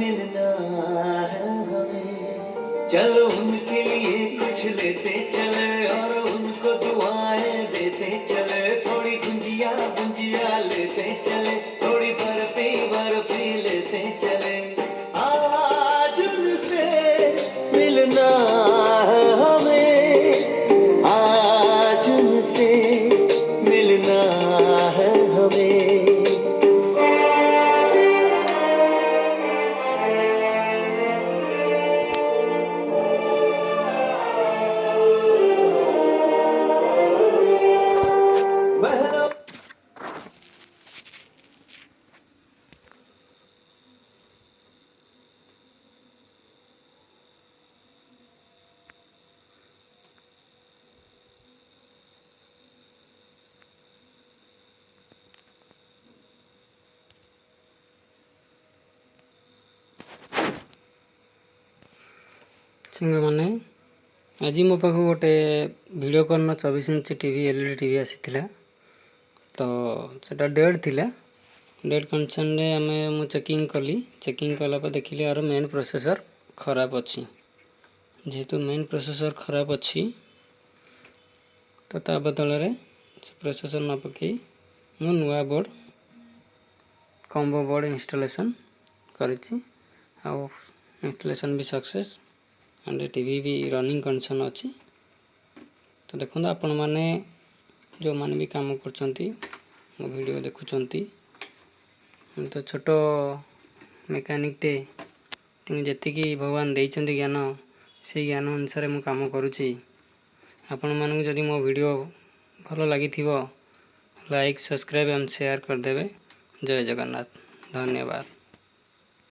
मिलना है हमें। चलो उनके लिए कुछ लेते चले और उनको दुआएं देते चले, थोड़ी गुंजिया गुंजिया लेते चले, थोड़ी बर्फी बर्फी लेते चले। आज उनसे मिलना है हमें, आज उनसे मिलना है हमें। ସାଙ୍ଗମାନେ ଆଜି ମୋ ପାଖକୁ ଗୋଟେ Videocon 24 inch TV LED TV ଆସିଥିଲା। ତ ସେଟା ଡେଡ୍ ଥିଲା। ଡେଡ୍ କଣ୍ଡିସନରେ ମୁଁ ଚେକିଂ କଲି। ଚେକିଂ କଲା ପରେ ଦେଖିଲି ଆର ମେନ୍ ପ୍ରୋସେସର୍ ଖରାପ ଅଛି। ଯେହେତୁ ମେନ୍ ପ୍ରୋସେସର୍ ଖରାପ ଅଛି ତ ତା ବଦଳରେ ସେ ପ୍ରୋସେସର୍ ନ ପକାଇ ମୁଁ ନୂଆ ବୋର୍ଡ଼ କମ୍ବୋ ବୋର୍ଡ଼ ଇନଷ୍ଟଲେସନ୍ କରିଛି। ଆଉ installation B success and TV भी रनिंग कंडीशन अच्छी। तो देखो आपण मैंने जो मैंने भी काम कर मो वीडियो देखुंट तो छोट मेकानिक टे जी भगवान देइचंती ज्ञान से ज्ञान अनुसार मु काम करुच्ची। आपण मानक जदि मो वीडियो भल लगी लाइक सब्सक्राइब एंड शेयर करदेवे। जय जगन्नाथ, धन्यवाद।